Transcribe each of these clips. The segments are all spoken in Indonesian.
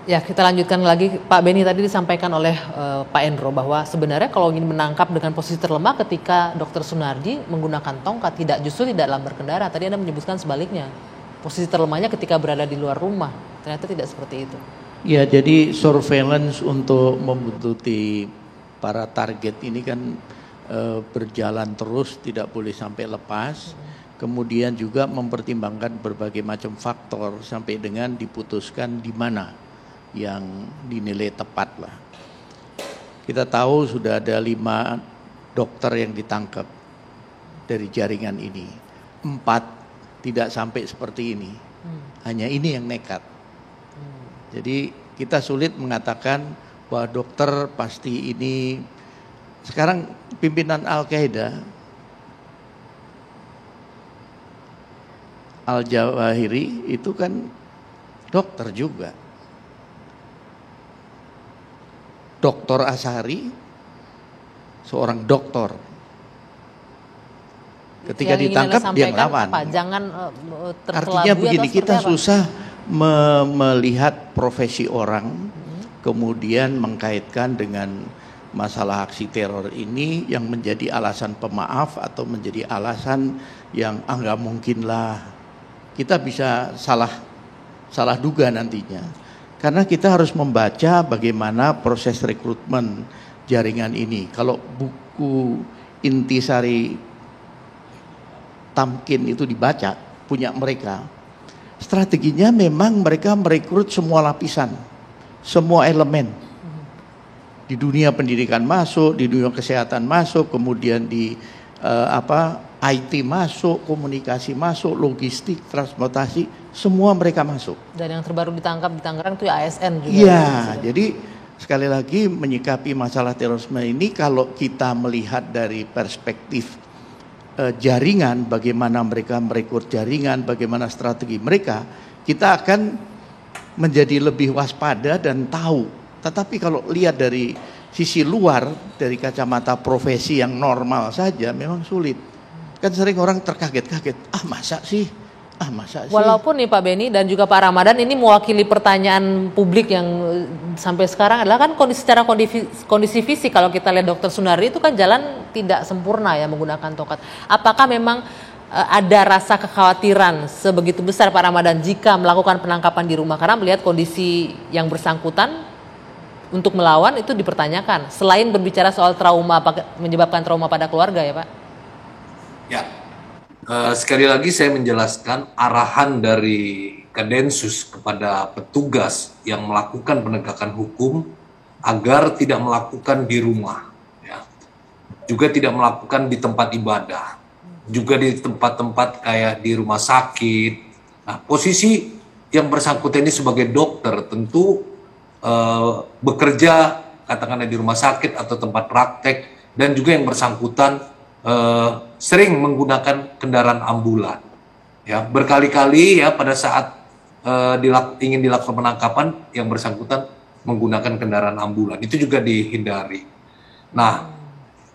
Ya, kita lanjutkan lagi. Pak Beni, tadi disampaikan oleh Pak Endro bahwa sebenarnya kalau ingin menangkap dengan posisi terlemah ketika Dr. Sunardi menggunakan tongkat, justru tidak dalam berkendara. Tadi Anda menyebutkan sebaliknya. Posisi terlemahnya ketika berada di luar rumah. Ternyata tidak seperti itu. Ya, jadi surveillance untuk membuntuti para target ini kan berjalan terus, tidak boleh sampai lepas. Kemudian juga mempertimbangkan berbagai macam faktor sampai dengan diputuskan di mana yang dinilai tepat lah. Kita tahu sudah ada 5 dokter yang ditangkap dari jaringan ini. 4 tidak sampai seperti ini. Hanya ini yang nekat. Jadi kita sulit mengatakan bahwa dokter pasti ini. Sekarang pimpinan Al-Qaeda, Al-Jawahiri itu kan dokter juga. Dr. Azhari seorang dokter. Ketika ditangkap dia ngelawan. Jangan artinya begini, kita susah melihat profesi orang kemudian mengkaitkan dengan masalah aksi teror ini yang menjadi alasan pemaaf atau menjadi alasan yang nggak mungkin lah. Kita bisa salah duga nantinya. Karena kita harus membaca bagaimana proses rekrutmen jaringan ini. Kalau buku Intisari Tamkin itu dibaca, punya mereka, strateginya memang mereka merekrut semua lapisan, semua elemen. Di dunia pendidikan masuk, di dunia kesehatan masuk, kemudian di IT masuk, komunikasi masuk, logistik, transportasi, semua mereka masuk. Dan yang terbaru ditangkap di Tangerang itu ASN juga. Iya, jadi sekali lagi menyikapi masalah terorisme ini kalau kita melihat dari perspektif jaringan, bagaimana mereka merekrut jaringan, bagaimana strategi mereka, kita akan menjadi lebih waspada dan tahu. Tetapi kalau lihat dari sisi luar, dari kacamata profesi yang normal saja memang sulit. Kan sering orang terkaget-kaget, masa sih? Walaupun nih Pak Beni dan juga Pak Ramadan ini mewakili pertanyaan publik yang sampai sekarang adalah kan secara kondisi fisik, kalau kita lihat Dr. Sunardi itu kan jalan tidak sempurna ya menggunakan tongkat. Apakah memang ada rasa kekhawatiran sebegitu besar Pak Ramadan jika melakukan penangkapan di rumah karena melihat kondisi yang bersangkutan untuk melawan itu dipertanyakan, selain berbicara soal trauma, menyebabkan trauma pada keluarga ya Pak? Ya. Sekali lagi saya menjelaskan arahan dari Kadensus kepada petugas yang melakukan penegakan hukum agar tidak melakukan di rumah, ya. Juga tidak melakukan di tempat ibadah, juga di tempat-tempat kayak di rumah sakit. Nah, posisi yang bersangkutan ini sebagai dokter tentu bekerja katakanlah di rumah sakit atau tempat praktek, dan juga yang bersangkutan sering menggunakan kendaraan ambulan, ya, berkali-kali ya pada saat ingin dilakukan penangkapan yang bersangkutan menggunakan kendaraan ambulan, itu juga dihindari. Nah,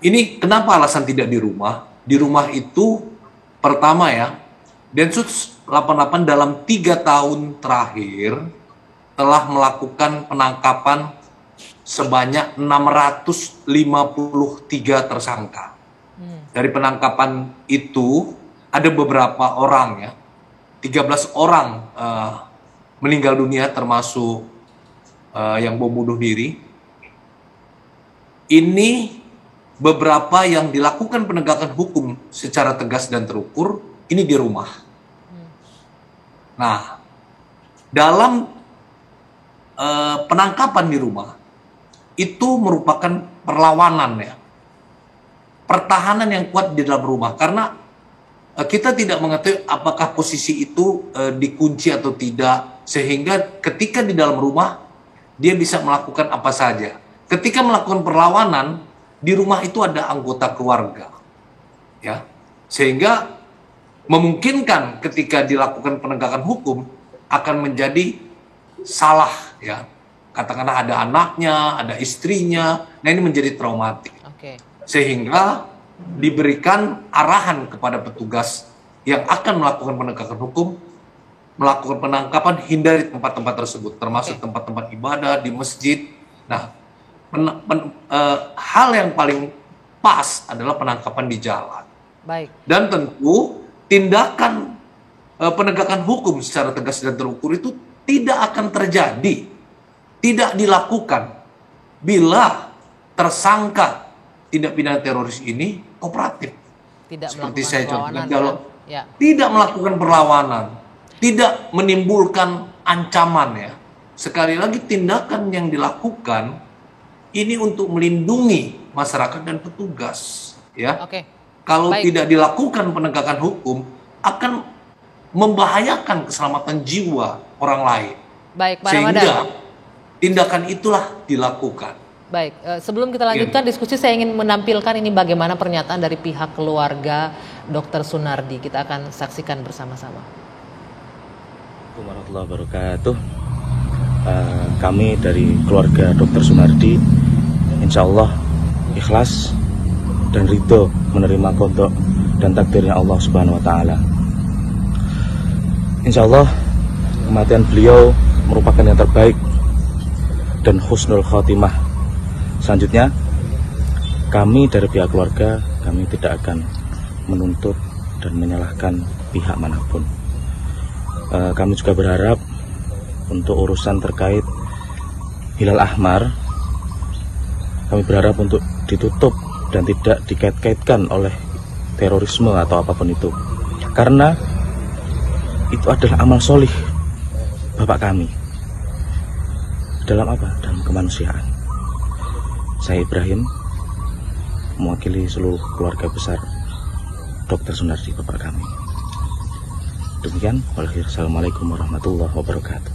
ini kenapa alasan tidak di rumah? Di rumah itu pertama ya, Densus 88 dalam 3 tahun terakhir telah melakukan penangkapan sebanyak 653 tersangka. Dari penangkapan itu ada beberapa orang ya, 13 orang meninggal dunia termasuk yang bom bunuh diri. Ini beberapa yang dilakukan penegakan hukum secara tegas dan terukur, ini di rumah. Nah, dalam penangkapan di rumah itu merupakan perlawanan ya, pertahanan yang kuat di dalam rumah, karena kita tidak mengetahui apakah posisi itu dikunci atau tidak, sehingga ketika di dalam rumah dia bisa melakukan apa saja. Ketika melakukan perlawanan di rumah itu ada anggota keluarga, ya, sehingga memungkinkan ketika dilakukan penegakan hukum akan menjadi salah, ya, katakanlah ada anaknya, ada istrinya, nah ini menjadi traumatik. Sehingga diberikan arahan kepada petugas yang akan melakukan penegakan hukum melakukan penangkapan, hindari tempat-tempat tersebut, termasuk tempat-tempat ibadah, di masjid. Nah, hal yang paling pas adalah penangkapan di jalan. Baik. Dan tentu tindakan penegakan hukum secara tegas dan terukur itu tidak akan terjadi, tidak dilakukan bila tersangka tindak pidana teroris ini kooperatif. Tidak Seperti melakukan saya perlawanan, contohkan, kalau ya. tidak melakukan perlawanan, tidak menimbulkan ancaman ya. Sekali lagi tindakan yang dilakukan ini untuk melindungi masyarakat dan petugas ya. Oke. Kalau Baik. tidak dilakukan penegakan hukum akan membahayakan keselamatan jiwa orang lain. Baik, Pak Sehingga Ramadan. tindakan itulah dilakukan. Baik, sebelum kita lanjutkan diskusi, saya ingin menampilkan ini bagaimana pernyataan dari pihak keluarga Dr. Sunardi. Kita akan saksikan bersama-sama. Assalamualaikum warahmatullahi wabarakatuh. Kami dari keluarga Dr. Sunardi, insya Allah ikhlas dan ridho menerima qada dan takdirnya Allah Subhanahu Wa Taala. Insya Allah kematian beliau merupakan yang terbaik dan husnul khotimah. Selanjutnya, kami dari pihak keluarga, kami tidak akan menuntut dan menyalahkan pihak manapun. Kami juga berharap untuk urusan terkait Hilal Ahmar, kami berharap untuk ditutup dan tidak dikait-kaitkan oleh terorisme atau apapun itu. Karena itu adalah amal solih Bapak kami. Dalam apa? Dalam kemanusiaan. Saya Ibrahim, mewakili seluruh keluarga besar Dr. Sunardi Bapak kami. Demikian, wassalamualaikum warahmatullahi wabarakatuh.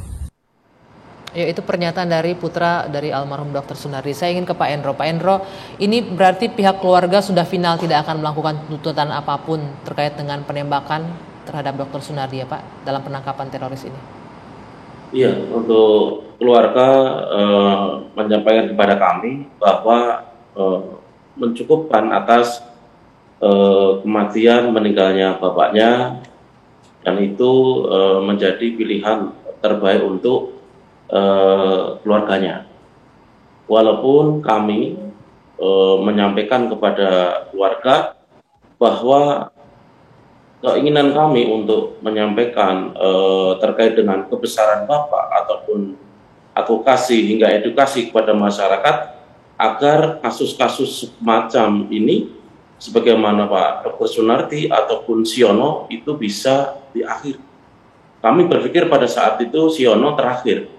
Ya, itu pernyataan dari putra dari almarhum Dr. Sunardi. Saya ingin ke Pak Endro. Pak Endro, ini berarti pihak keluarga sudah final tidak akan melakukan tuntutan apapun terkait dengan penembakan terhadap Dr. Sunardi ya Pak, dalam penangkapan teroris ini? Iya, untuk keluarga menyampaikan kepada kami bahwa mencukupkan atas kematian meninggalnya bapaknya, dan itu menjadi pilihan terbaik untuk keluarganya. Walaupun kami menyampaikan kepada keluarga bahwa keinginan kami untuk menyampaikan terkait dengan kebesaran Bapak ataupun advokasi hingga edukasi kepada masyarakat agar kasus-kasus semacam ini sebagaimana Pak Dr. Sunardi ataupun Siono itu bisa diakhiri. Kami berpikir pada saat itu Siono terakhir.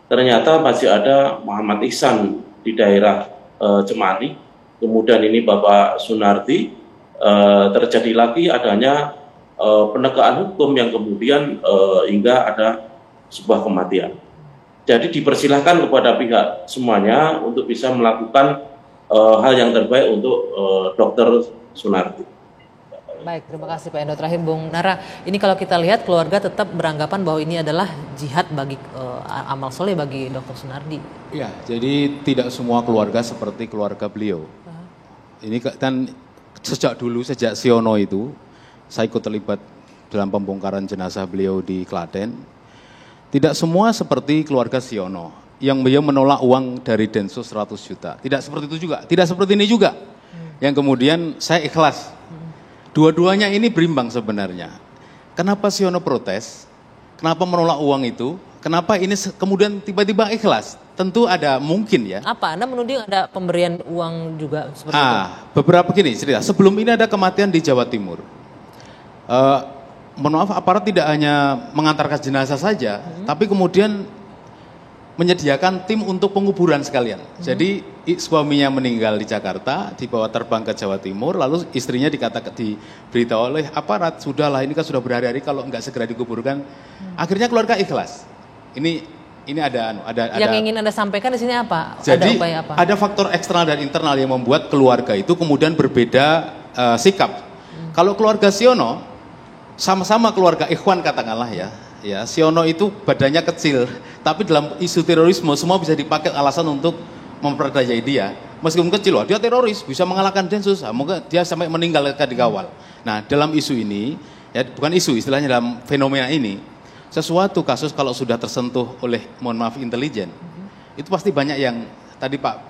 Ternyata masih ada Muhammad Ihsan di daerah Cemani. Kemudian ini Bapak Sunardi, terjadi lagi adanya penegakan hukum yang kemudian hingga ada sebuah kematian. Jadi dipersilahkan kepada pihak semuanya untuk bisa melakukan hal yang terbaik untuk Dr. Sunardi. Baik, terima kasih Pak Endo. Terakhir Bung Nara, ini kalau kita lihat keluarga tetap beranggapan bahwa ini adalah jihad bagi amal soleh bagi Dr. Sunardi. Ya, jadi tidak semua keluarga seperti keluarga beliau. Ini kan sejak dulu, sejak Siono itu, saya ikut terlibat dalam pembongkaran jenazah beliau di Klaten. Tidak semua seperti keluarga Siono, yang beliau menolak uang dari Densus 100 juta. Tidak seperti itu juga, tidak seperti ini juga. Yang kemudian saya ikhlas. Dua-duanya ini berimbang sebenarnya. Kenapa Siono protes? Kenapa menolak uang itu? Kenapa ini kemudian tiba-tiba ikhlas? Tentu ada mungkin ya. Apa? Anda menuding ada pemberian uang juga seperti itu? Beberapa gini cerita. Sebelum ini ada kematian di Jawa Timur. Mohon maaf, aparat tidak hanya mengantarkan jenazah saja, tapi kemudian menyediakan tim untuk penguburan sekalian. Jadi suaminya meninggal di Jakarta, dibawa terbang ke Jawa Timur, lalu istrinya diberitahu oleh aparat, sudahlah ini kan sudah berhari-hari kalau nggak segera dikuburkan. Akhirnya keluarga ikhlas. Ini ada yang ingin Anda sampaikan di sini apa? Jadi ada upaya apa? Ada faktor eksternal dan internal yang membuat keluarga itu kemudian berbeda sikap. Kalau keluarga Siono sama-sama keluarga Ikhwan katakanlah ya. Ya, Siono itu badannya kecil, tapi dalam isu terorisme semua bisa dipakai alasan untuk memperdayai dia. Meskipun kecil loh, dia teroris, bisa mengalahkan Densus, mungkin dia sampai meninggal ketika dikawal. Nah, dalam isu ini, ya bukan isu, istilahnya dalam fenomena ini, sesuatu kasus kalau sudah tersentuh oleh, mohon maaf, intelijen, itu pasti banyak yang tadi Pak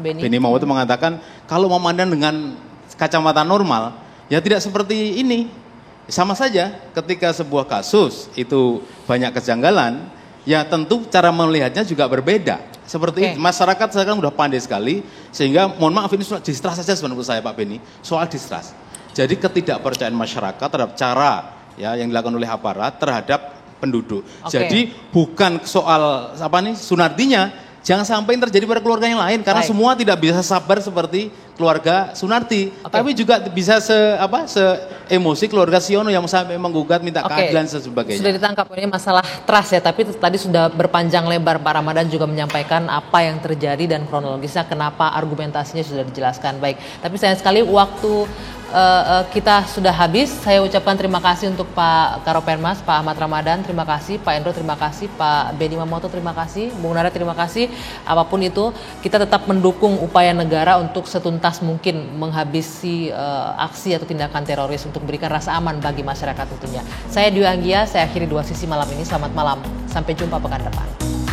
Beni Mamoto mengatakan kalau memandang dengan kacamata normal, ya tidak seperti ini. Sama saja ketika sebuah kasus itu banyak kejanggalan, ya tentu cara melihatnya juga berbeda. Seperti masyarakat sekarang sudah pandai sekali, sehingga mohon maaf ini soal distrust saja menurut saya Pak Beni, soal distrust. Jadi ketidakpercayaan masyarakat terhadap cara ya yang dilakukan oleh aparat terhadap penduduk. Jadi bukan soal Sunardinya, jangan sampai yang terjadi pada keluarga yang lain, karena semua tidak bisa sabar seperti keluarga Sunardi, tapi juga bisa se emosi keluarga Siono yang sampai menggugat minta keadilan dan sebagainya. Sudah ditangkap, ini masalah trust ya, tapi tadi sudah berpanjang lebar Pak Ramadan juga menyampaikan apa yang terjadi dan kronologisnya, kenapa argumentasinya sudah dijelaskan. Baik, tapi sayang sekali waktu kita sudah habis. Saya ucapkan terima kasih untuk Pak Karopenmas, Pak Ahmad Ramadan, terima kasih, Pak Endro terima kasih, Pak Beni Mamoto terima kasih, Bung Nara terima kasih. Apapun itu, kita tetap mendukung upaya negara untuk setuntas mungkin menghabisi aksi atau tindakan teroris untuk memberikan rasa aman bagi masyarakat tentunya. Saya Dwi Anggia, saya akhiri Dua Sisi malam ini. Selamat malam, sampai jumpa pekan depan.